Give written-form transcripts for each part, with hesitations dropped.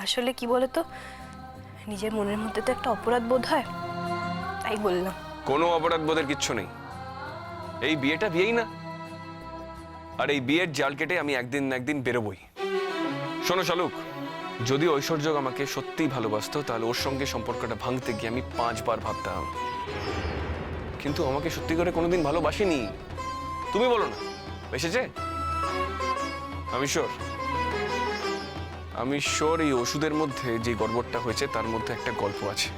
আসলে কি বলতো, নিজের মনের মধ্যে তো একটা অপরাধ বোধ হয়, তাই বললাম। কোনো অপরাধ বোধের কিচ্ছু নেই। এই বিয়েটা বিয়েই না, আর এই বিয়ের জাল কেটে আমি একদিন না একদিন বেরোবই। শোনো শালুক, যদি ঐশ্বর্য আমাকে সত্যিই ভালোবাসতো তাহলে ওর সঙ্গে সম্পর্কটা ভাঙতে গিয়ে আমি 5 বার ভাবতাম, কিন্তু আমাকে সত্যি করে কোনোদিন ভালোবাসেনি। তুমি বলো না, বেসেছে? আমি শিওর এই ওষুধের মধ্যে যে গড়বড়টা হয়েছে তার মধ্যে একটা গল্প আছে,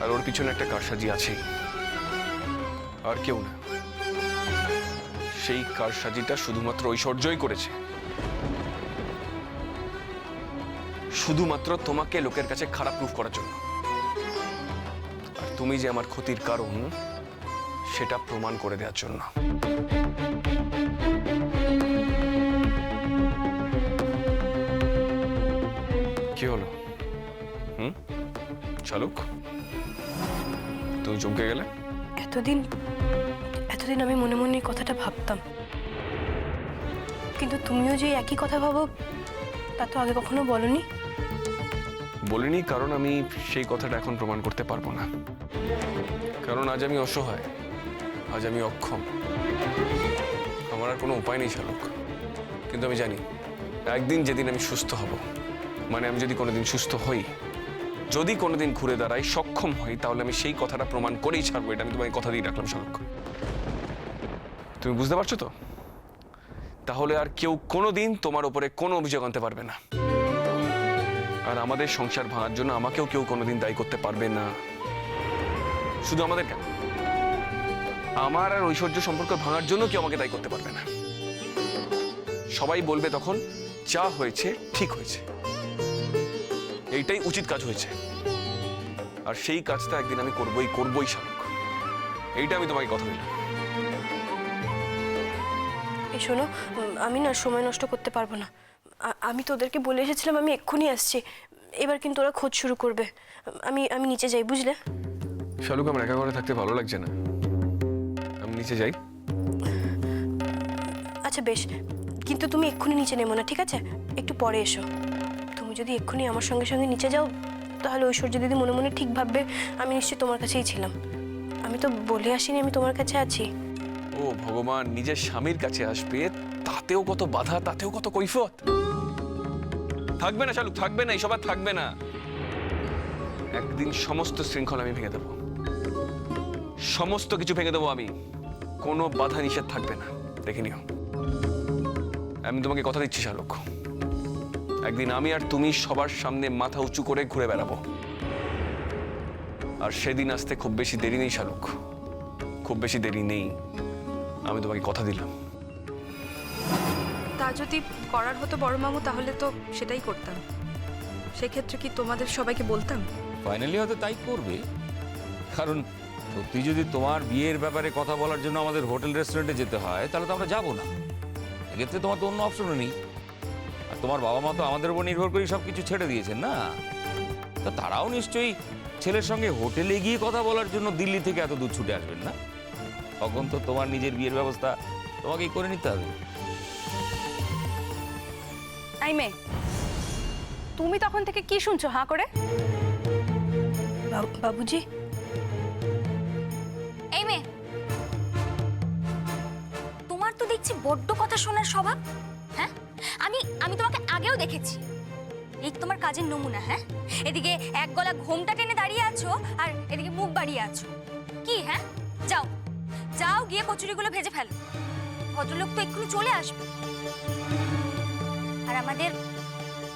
আর ওর পিছনে একটা কারসাজি আছেই, আর কেউ না। সেই কারসাজিটা শুধুমাত্র ঐশ্বর্যই করেছে, শুধুমাত্র তোমাকে লোকের কাছে খারাপ প্রুফ করার জন্য। আর তুমি যে আমার ক্ষতির কারণ সেটা প্রমাণ করে দেওয়ার জন্য। কি হলো? শালুক, তুমি চমকে গেলে? এতদিন আমি মনে মনে এই কথাটা ভাবতাম, কিন্তু তুমিও যে একই কথা ভাবো তা তো আগে কখনো বলনি। বলিনি কারণ আমি সেই কথাটা এখন প্রমাণ করতে পারবো না, কারণ আজ আমি অসহায়, আজ আমি অক্ষম, আমার আর কোনো উপায় নেই শালুক। কিন্তু আমি জানি একদিন যেদিন আমি সুস্থ হব, মানে আমি যদি কোনোদিন সুস্থ হই, যদি কোনোদিন ঘুরে দাঁড়াই, সক্ষম হই, তাহলে আমি সেই কথাটা প্রমাণ করেই ছাড়বো। এটা আমি তোমাকে কথা দিয়ে রাখলাম শালুক। তুমি বুঝতে পারছো তো? তাহলে আর কেউ কোনোদিন তোমার উপরে কোনো অভিযোগ আনতে পারবে না, আর আমাদের সংসার ভাঙার জন্য আমাকেও কেউ কোনোদিন দায়ী করতে পারবে না। শুধু আমাদের কেন, আমার আর ঐশ্বর্য সম্পর্ক ভাঙার জন্য কেউ আমাকে দায়ী করতে পারবে না। সবাই বলবে তখন যা হয়েছে ঠিক হয়েছে, এইটাই উচিত কাজ হয়েছে, আর সেই কাজটা একদিন আমি করবই শালুক। এইটা আমি তোমাকে কথা দিলাম। এই শোনো, আমি না সময় নষ্ট করতে পারবো না। আমি তো ওদেরকে বলে এসেছিলাম আমি এক্ষুনি আসছি, এবার কিন্তু ওরা খোঁজ শুরু করবে। আমি নিচে যাই, বুঝলে? শালুক, আমার একা ঘরে থাকতে ভালো লাগছে না, আমি নিচে যাই। আচ্ছা বেশ, কিন্তু তুমি এক্ষুনি নিচে নেমো না, ঠিক আছে? একটু পরে এসো। তুমি যদি এক্ষুনি আমার সঙ্গে সঙ্গে নিচে যাও তাহলে ঐশ্বর্য দিদি মনে মনে ঠিক ভাববে আমি নিশ্চয়ই তোমার কাছেই ছিলাম। আমি তো বলে আসিনি আমি তোমার কাছে আছি। ও ভগবান, নিজের স্বামীর কাছে আসবে, তাতেও কত বাধা, তাতেও কত কৈফিয়ত। থাকবে না শালুক, থাকবে না, এইসব আর থাকবে না। একদিন সমস্ত শৃঙ্খলা আমি ভেঙে দেবো, সমস্ত কিছু ভেঙে দেবো আমি, কোনো বাধা নিষেধ থাকবে না, দেখে নিও। আমি তোমাকে কথা দিচ্ছি শালুক, একদিন আমি আর তুমি সবার সামনে মাথা উঁচু করে ঘুরে বেড়াবো, আর সেদিন আসতে খুব বেশি দেরি নেই শালুক, খুব বেশি দেরি নেই, আমি তোমাকে কথা দিলাম। তা যদি করার হতো বড় মামু, তাহলে তো সেটাই করতাম। সেক্ষেত্রে কি তোমাদের সবাইকে বলতাম? ফাইনালি হয়তো তাই করবে, কারণ সত্যি যদি তোমার বিয়ের ব্যাপারে কথা বলার জন্য আমাদের হোটেল রেস্টুরেন্টে যেতে হয় তাহলে তো আমরা যাবো না। এক্ষেত্রে তোমার তো অন্য অপশনও নেই, আর তোমার বাবা মা তো আমাদের উপর নির্ভর করে সব কিছু ছেড়ে দিয়েছেন না, তা তারাও নিশ্চয়ই ছেলের সঙ্গে হোটেলে গিয়ে কথা বলার জন্য দিল্লি থেকে এত দূর ছুটে আসবেন না। তখন তো তোমার নিজের বিয়ের ব্যবস্থা তোমাকেই করে নিতে হবে। এই মেয়ে, তুমি তখন থেকে কি শুনছো হাঁ করে? বাবুজি, এই মেয়ে, তোমার তো দেখছি বড্ড কথা শোনার স্বভাব। হ্যাঁ, আমি তোমাকে আগেও দেখেছি, এই তোমার কাজের নমুনা। হ্যাঁ, এদিকে এক গলা ঘোমটা টেনে দাঁড়িয়ে আছো আর এদিকে মুখ বাড়িয়ে আছো কি? হ্যাঁ, যাও যাও গিয়ে কচুরিগুলো ভেজে ফেলো, ভদ্রলোক তো এক্ষুনি চলে আসবে, আর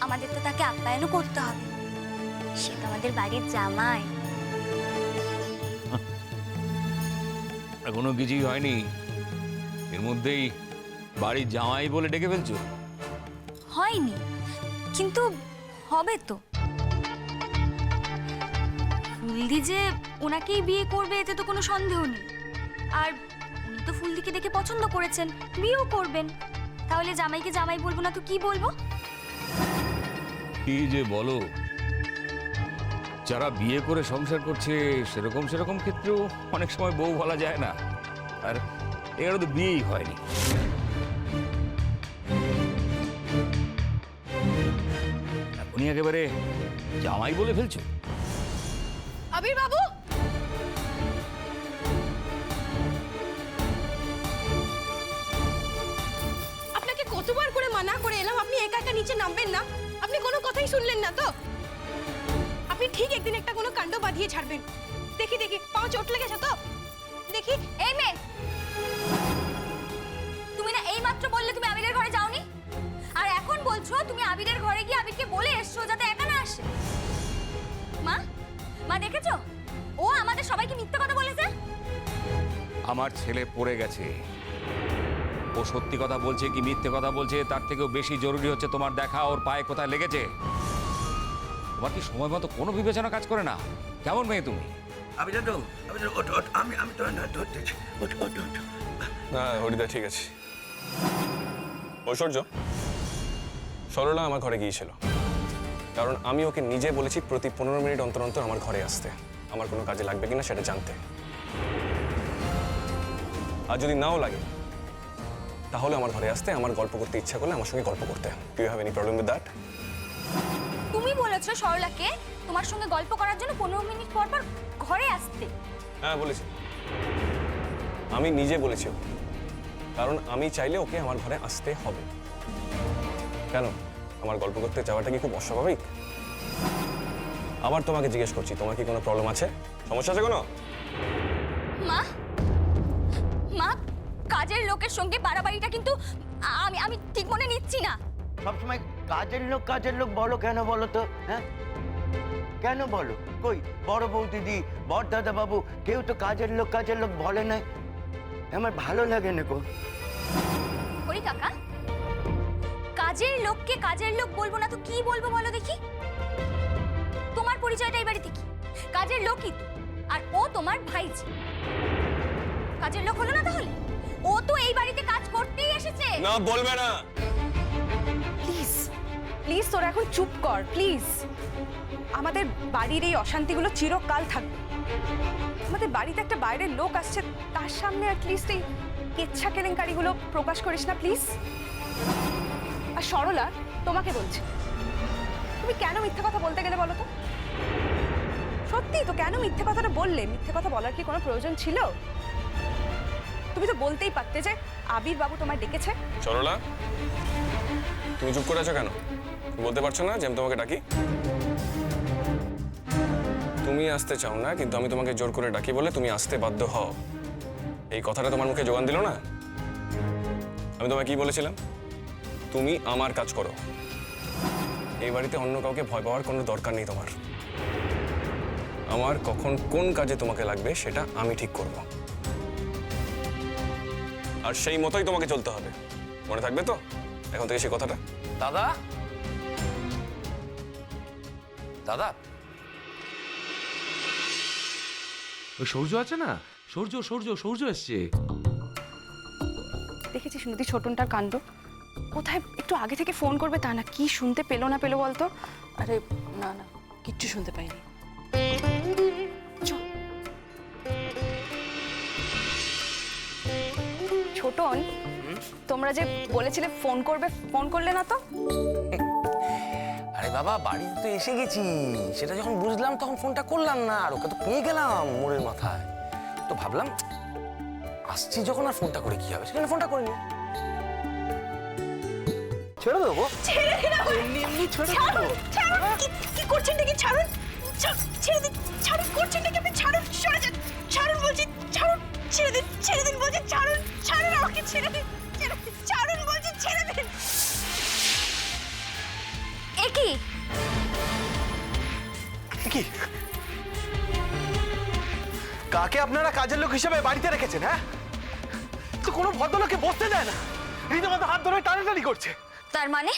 আমাদের তো তাকে আপ্যায়নও করতে হবে, সে তো আমাদের বাড়ির জামাই। এখনো কিছুই হয়নি, এর মধ্যেই বাড়ির জামাই বলে ডেকে ফেলছো? হয়নি, কিন্তু হবে তো। ফুলদি যে ওনাকেই বিয়ে করবে এতে তো কোনো সন্দেহ নেই, আর উনি তো ফুলদিকে দেখে পছন্দ করেছেন, বিয়েও করবেন, তাহলে জামাইকে জামাই বলবো না তো কি বলবো? কি যে বলো, যারা বিয়ে করে সংসার করছে সেরকম ক্ষেত্রেও অনেক সময় বউ বলা যায় না, আর এরা তো বিয়েই হয়নি। এখনই একেবারে জামাই বলে ফেলছো? আবির বাবু, আপনাকে কতবার করে মানা করে এলাম আপনি একা একা নিচে নামবেন না। আপনি কোনো কথাই শুনলেন না তো। আপনি ঠিক একদিন একটা কোনো কাণ্ড বাঁধিয়ে ছাড়বেন। দেখি দেখি, পাও চোট লেগেছে তো? দেখি। এই মেয়ে, তুমি না এইমাত্র বললে তুমি আবিরের ঘরে যাওনি, আর এখন বলছো তুমি আবিরের ঘরে গিয়ে আবিরকে বলে এসছো যাতে একা না আসে। মা, মা দেখেছো ও আমাদের সবাইকে মিথ্যা কথা বলেছে। আমার ছেলে পড়ে গেছে, ও সত্যি কথা বলছে কি মিথ্যে কথা বলছে তার থেকেও বেশি জরুরি হচ্ছে তোমার দেখা ওর পায়ে কোথায় লেগেছে। তোমার কি সময় মতো কোনো বিবেচনা কাজ করে না? কেমন মেয়ে তুমি? আমি জানো আমি তোমার না ধরতেছি। না হরিদা, ঠিক আছে। ঐশ্বর্য, সরলা আমার ঘরে গিয়েছিল, কারণ আমি ওকে নিজে বলেছি প্রতি 15 মিনিট অন্তর অন্তর আমার ঘরে আসতে, আমার কোনো কাজে লাগবে কিনা সেটা জানতে। আর যদি নাও লাগে তাহলে আমার ঘরে আসতে, আমার গল্প করতে ইচ্ছা করলে আমার সঙ্গে গল্প করতে। Do you have any problem with that? তুমি বলেছো সরলাকে তোমার সঙ্গে গল্প করার জন্য 15 মিনিট পর পর ঘরে আসতে। হ্যাঁ বলেছি, আমি নিজে বলেছি ওকে, কারণ আমি চাইলে ওকে আমার ঘরে আসতে হবে। কেন, আমার গল্প করতে যাওয়াটা কি খুব অস্বাভাবিক? আবার তোমাকে জিজ্ঞেস করছি, তোমার কি কোনো প্রবলেম আছে, সমস্যা আছে কোনো? মা, মা, কাজের লোকের সঙ্গে বাড়াবাড়িটা কিন্তু আমি ঠিক মনে নিচ্ছি না। সবসময় কাজের লোক বলো কেন বলো তো? হ্যাঁ কেন বলো? কই বড় বউ দিদি, বড় দাদা বাবু, কেউ তো কাজের লোক বলে না। আমার ভালো লাগে না গো। হরি কাকা, কাজের লোককে কাজের লোক বলবো না তো কি বলবো বলো দেখি? তোমার পরিচয়টা এই বাড়িতে কি? কাজের লোকই তো, আর ও তোমার ভাইজি। কাজের লোক হলো না তাহলে? ও তো এই বাড়িতে কাজ করতেই এসেছে। না বলবে না। প্লিজ প্লিজ তোরা এখন চুপ কর প্লিজ। আমাদের বাড়ির এই অশান্তিগুলো চিরকাল থাকবে। আমাদের বাড়িতে একটা বাইরের লোক আসছে, তার সামনে অ্যাটলিস্ট এই কেচ্ছা কেলেঙ্কারিগুলো প্রকাশ করিস না প্লিজ। আর সরলা, তোমাকে বলছি, তুমি কেন মিথ্যে কথা বলতে গেলে বলো তো? সত্যি তো, কেন মিথ্যে কথাটা বললে? মিথ্যে কথা বলার কি কোনো প্রয়োজন ছিল? তুমি তো বলতেই পারতে যে আবির বাবু তোমায় ডেকেছে। সরলা, তুমি চুপ করে আছো কেন? বলতে পারছো না যে আমি তোমাকে ডাকি? তুমি আসতে চাও না, কিন্তু আমি তোমাকে জোর করে ডাকি বলে তুমি আসতে বাধ্য হও। এই কথাটা তোমার মুখে জোগান দিল না? আমি তোমায় কি বলেছিলাম? তুমি আমার কাজ করো। এই বাড়িতে অন্য কাউকে ভয় পাওয়ার কোনো দরকার নেই তোমার। আমার কখন কোন কাজে তোমাকে লাগবে সেটা আমি ঠিক করব, আর সেই মতোই তোমাকে চলতে হবে। মনে থাকবে তো এখন থেকে সেই কথাটা? দাদা, দাদা, ওই সূর্য আছে না, সূর্য এসছে। দেখেছিস নদী ছোটনটার কাণ্ড? কোথায় একটু আগে থেকে ফোন করবে তা না, কি শুনতে পেলো না পেলো বলতো? আরে না না, কিচ্ছু শুনতে পাইনি। ছোটন, তোমরা যে বলেছিলে ফোন করবে, ফোন করলে না তো? আরে বাবা, বাড়িতে তো এসে গেছি, সেটা যখন বুঝলাম তখন ফোনটা করলাম না, আর ওকে তো পেয়ে গেলাম মোড়ের মাথায়। তো ভাবলাম আসছি যখন আর ফোনটা করে কি হবে, সেখানে ফোনটা করিনি। ছেড়ে দেবো? ছেড়ে দিন আমায়। এমনি ছেড়ে ছাড়ুন, দেবো? ছাড়ুন। কি করছেন নাকি? ছাড়ুন, ছেড়ে দিন। ছাড়ুন, করছেন নাকি আপনি? ছাড়ুন, সরে যান। ছাড়ুন বলছি, ছাড়ুন। ছেড়ে দিন বলছি, ছাড়ুন। ছাড়ুন আমাকে, ছেড়ে দিন। ছাড়ুন বলছি, ছেড়ে দিন। এ কি? কি কাকে আপনারা কাজের লোক হিসেবে বাড়িতে রেখেছেন? হ্যাঁ, তো কোনো ভদ্রলোককে বসতে দেয় না, রীতিমতো হাত ধরে টানাটানি করছে। তার মানে